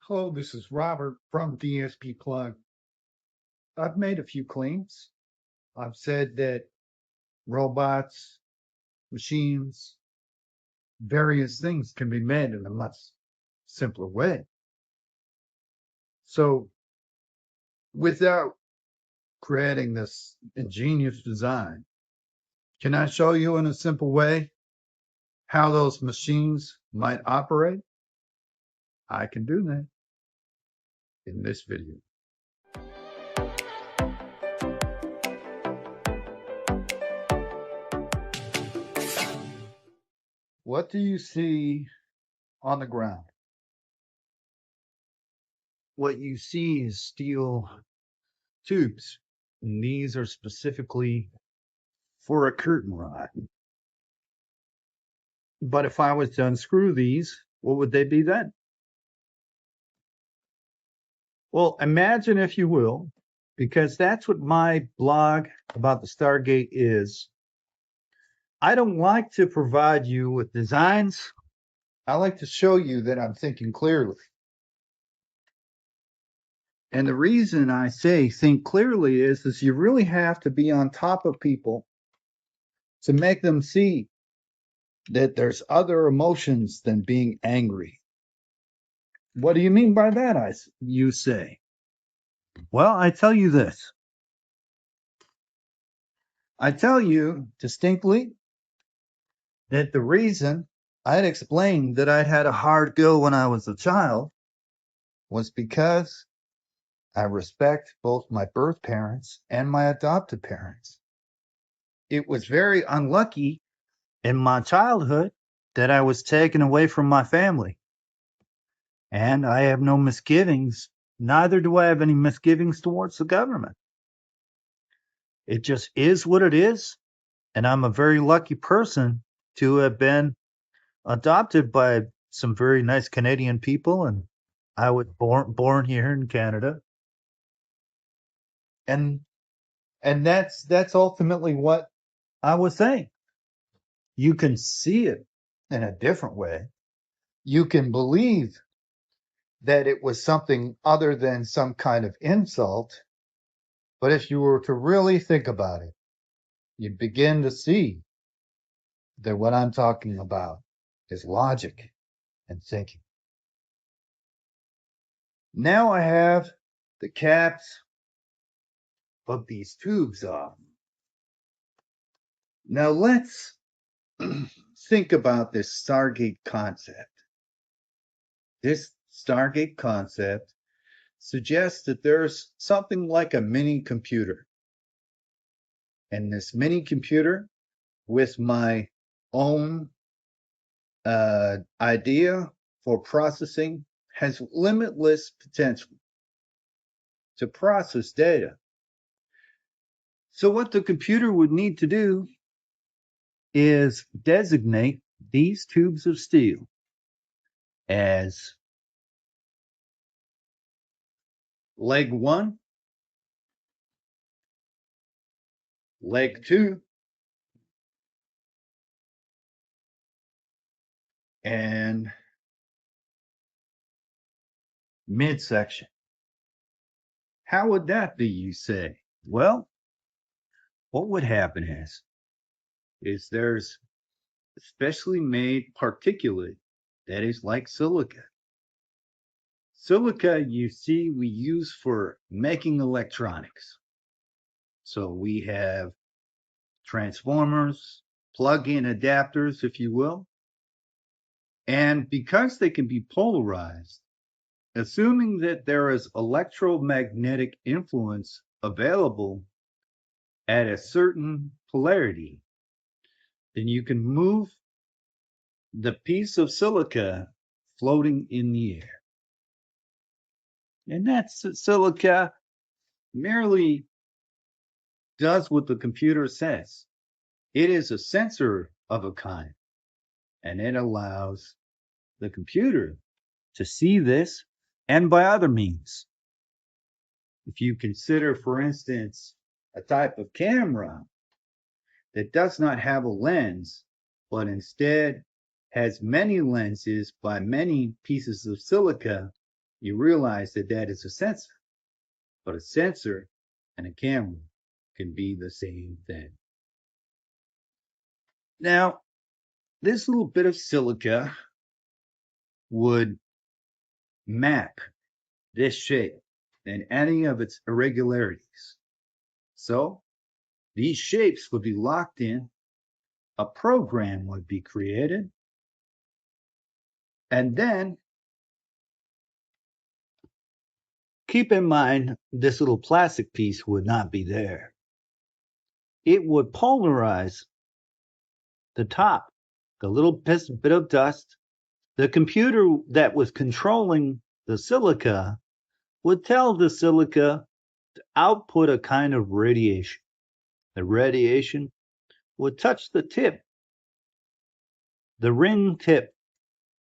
Hello, this is Robert from DSP Plug. I've made a few claims. I've said that robots, machines, various things can be made in a much simpler way. So, without creating this ingenious design, can I show you in a simple way how those machines might operate? I can do that in this video. What do you see on the ground? What you see is steel tubes, and these are specifically for a curtain rod. But if I was to unscrew these, what would they be then? Well, imagine, if you will, because that's what my blog about the Stargate is. I don't like to provide you with designs. I like to show you that I'm thinking clearly. And the reason I say think clearly is you really have to be on top of people to make them see that there's other emotions than being angry. What do you mean by that, you say? Well, I tell you this. I tell you distinctly that the reason I'd explained that I'd had a hard go when I was a child was because I respect both my birth parents and my adopted parents. It was very unlucky in my childhood that I was taken away from my family. And I have no misgivings. Neither do I have any misgivings towards the government. It just is what it is. And I'm a very lucky person to have been adopted by some very nice Canadian people. And I was born here in Canada. And that's ultimately what I was saying. You can see it in a different way. You can believe that it was something other than some kind of insult. But if you were to really think about it, you'd begin to see that what I'm talking about is logic and thinking. Now I have the caps of these tubes off. Now let's think about this Stargate concept. This Stargate concept suggests that there's something like a mini computer. And this mini computer, with my own idea for processing, has limitless potential to process data. So what the computer would need to do is designate these tubes of steel as leg 1, leg 2, and midsection. How would that be, you say? Well, what would happen is there's a specially made particulate that is like silica. Silica, you see, we use for making electronics. So we have transformers, plug-in adapters, if you will. And because they can be polarized, assuming that there is electromagnetic influence available at a certain polarity, then you can move the piece of silica floating in the air. And that silica merely does what the computer says. It is a sensor of a kind, and it allows the computer to see this, and by other means. If you consider, for instance, a type of camera that does not have a lens, but instead has many lenses by many pieces of silica, you realize that that is a sensor. But a sensor and a camera can be the same thing. Now, this little bit of silica would map this shape and any of its irregularities. So these shapes would be locked in, a program would be created, and then keep in mind this little plastic piece would not be there. It would polarize the top, the little bit of dust. The computer that was controlling the silica would tell the silica to output a kind of radiation. The radiation would touch the tip, the ring tip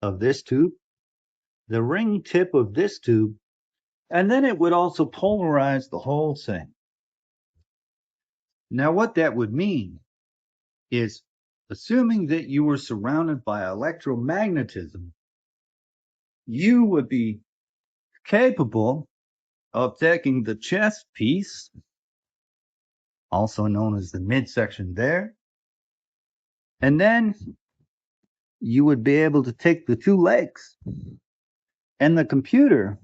of this tube, the ring tip of this tube, and then it would also polarize the whole thing. Now, what that would mean is, assuming that you were surrounded by electromagnetism, you would be capable of taking the chest piece, also known as the midsection there, and then you would be able to take the two legs, and the computer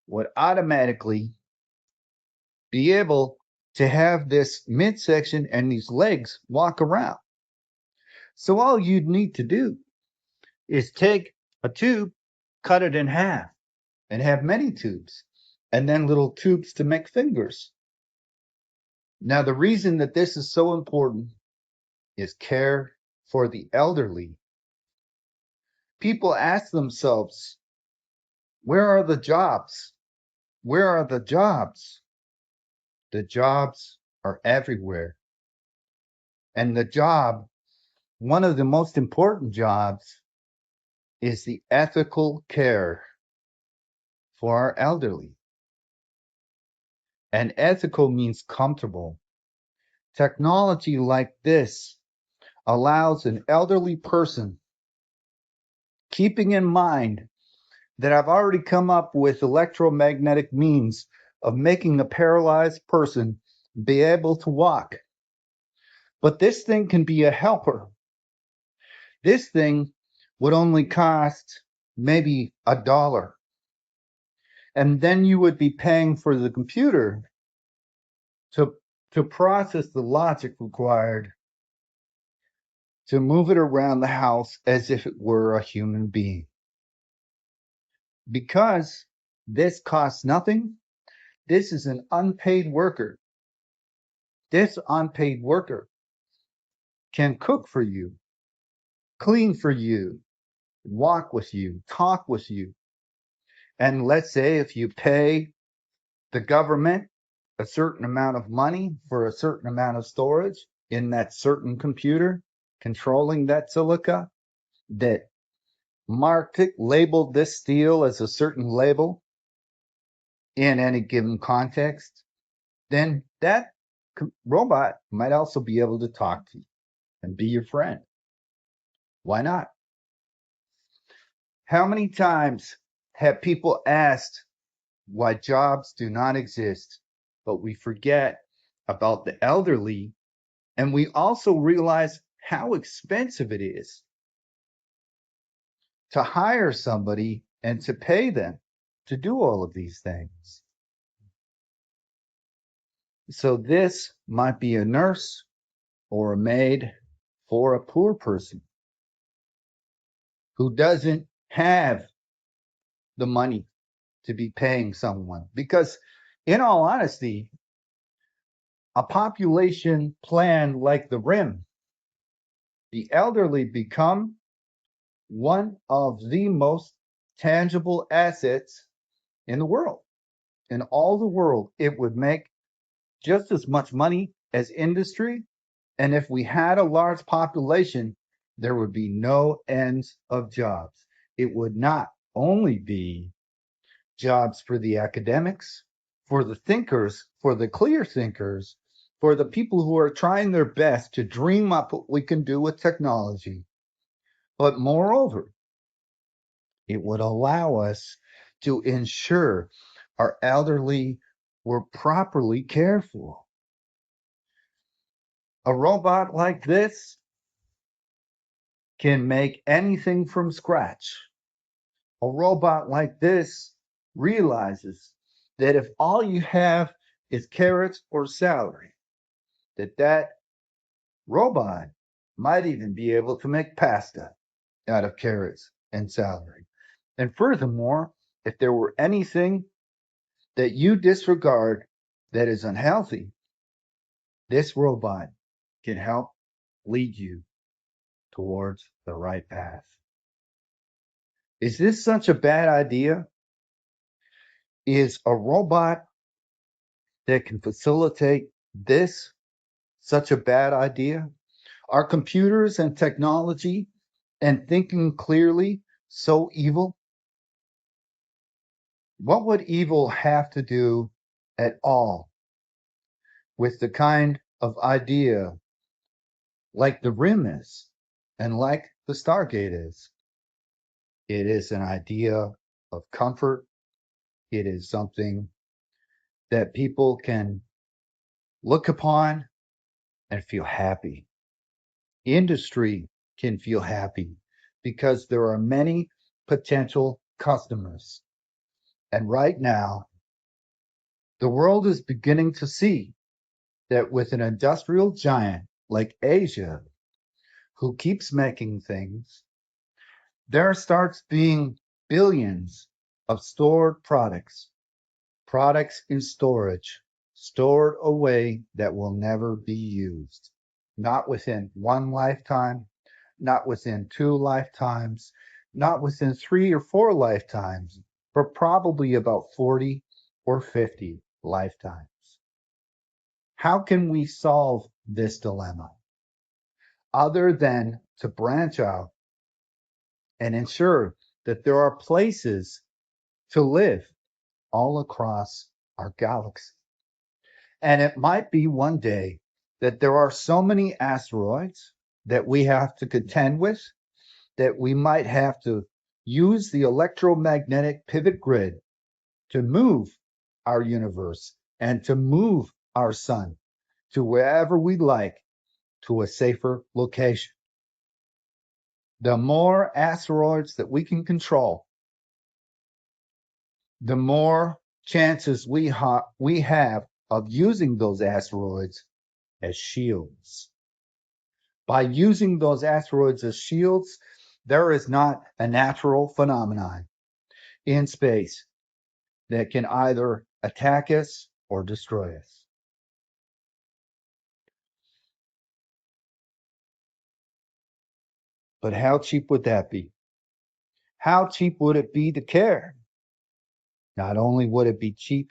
would automatically be able to have this midsection and these legs walk around. So all you'd need to do is take a tube, cut it in half, and have many tubes, and then little tubes to make fingers. Now, the reason that this is so important is care for the elderly. People ask themselves, where are the jobs? Where are the jobs? The jobs are everywhere. And the job, one of the most important jobs, is the ethical care for our elderly. And ethical means comfortable. Technology like this allows an elderly person, keeping in mind that I've already come up with electromagnetic means of making a paralyzed person be able to walk. But this thing can be a helper. This thing would only cost maybe $1. And then you would be paying for the computer to process the logic required to move it around the house as if it were a human being. Because this costs nothing, this is an unpaid worker. This unpaid worker can cook for you, clean for you, walk with you, talk with you. And let's say if you pay the government a certain amount of money for a certain amount of storage in that certain computer controlling that silica, that marked it, labeled this steel as a certain label in any given context, then that robot might also be able to talk to you and be your friend. Why not? How many times have people asked why jobs do not exist, but we forget about the elderly, and we also realize how expensive it is to hire somebody and to pay them to do all of these things. So this might be a nurse or a maid for a poor person who doesn't have the money to be paying someone. Because in all honesty, a population plan like the RIM, the elderly become one of the most tangible assets in the world. In all the world, it would make just as much money as industry. And if we had a large population, there would be no ends of jobs. It would not only be jobs for the academics, for the thinkers, for the clear thinkers, for the people who are trying their best to dream up what we can do with technology. But moreover, It would allow us to ensure our elderly were properly cared for. A robot like this can make anything from scratch. A robot like this realizes that if all you have is carrots or celery, that robot might even be able to make pasta out of carrots and celery. And furthermore, if there were anything that you disregard that is unhealthy, this robot can help lead you towards the right path. Is this such a bad idea? Is a robot that can facilitate this such a bad idea? Are computers and technology and thinking clearly so evil? What would evil have to do at all with the kind of idea like the rim is and like the Stargate is? It is an idea of comfort. It is something that people can look upon and feel happy. Industry can feel happy because there are many potential customers. And right now, the world is beginning to see that with an industrial giant like Asia, who keeps making things, there starts being billions of stored products, products in storage, stored away that will never be used. Not within one lifetime, not within two lifetimes, not within 3 or 4 lifetimes, but probably about 40 or 50 lifetimes. How can we solve this dilemma other than to branch out and ensure that there are places to live all across our galaxy? And it might be one day that there are so many asteroids that we have to contend with that we might have to use the electromagnetic pivot grid to move our universe and to move our sun to wherever we like to a safer location. The more asteroids that we can control, the more chances we have of using those asteroids as shields. By using those asteroids as shields, there is not a natural phenomenon in space that can either attack us or destroy us. But how cheap would that be? How cheap would it be to care? Not only would it be cheap,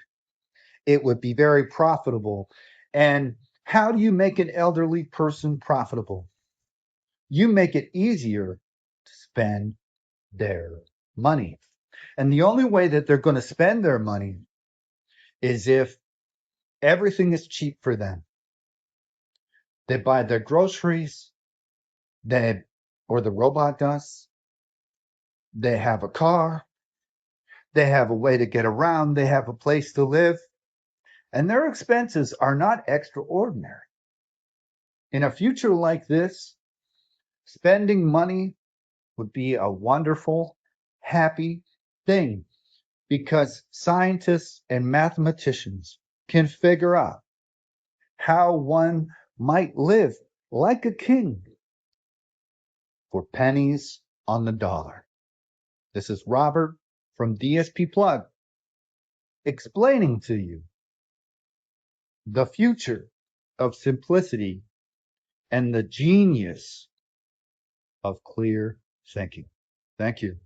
it would be very profitable. And how do you make an elderly person profitable? You make it easier to spend their money. And the only way that they're going to spend their money is if everything is cheap for them. They buy their groceries, or the robot does. They have a car. They have a way to get around. They have a place to live. And their expenses are not extraordinary. In a future like this, spending money would be a wonderful, happy thing because scientists and mathematicians can figure out how one might live like a king for pennies on the dollar. This is Robert from DSP Plug explaining to you the future of simplicity and the genius of clear thinking. Thank you.